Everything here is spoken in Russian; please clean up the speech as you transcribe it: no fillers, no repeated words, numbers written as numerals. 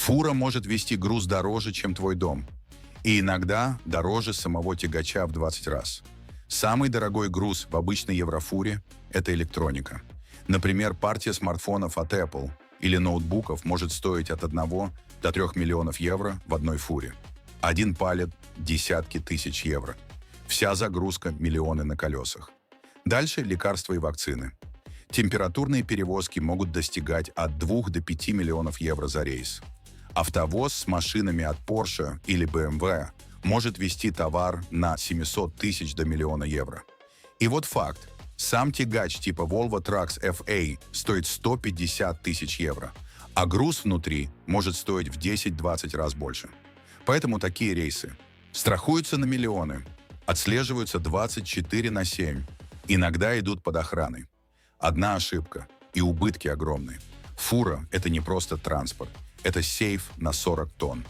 Фура может везти груз дороже, чем твой дом. И иногда дороже самого тягача в 20 раз. Самый дорогой груз в обычной еврофуре – это электроника. Например, партия смартфонов от Apple или ноутбуков может стоить от 1 до 3 миллионов евро в одной фуре. Один палет – десятки тысяч евро. Вся загрузка – миллионы на колесах. Дальше лекарства и вакцины. Температурные перевозки могут достигать от 2 до 5 миллионов евро за рейс. Автовоз с машинами от Porsche или BMW может везти товар на 700 тысяч до миллиона евро. И вот факт. Сам тягач типа Volvo Trucks FA стоит 150 тысяч евро, а груз внутри может стоить в 10-20 раз больше. Поэтому такие рейсы страхуются на миллионы, отслеживаются 24/7, иногда идут под охраной. Одна ошибка, и убытки огромные. Фура – это не просто транспорт, это сейф на 40 тонн.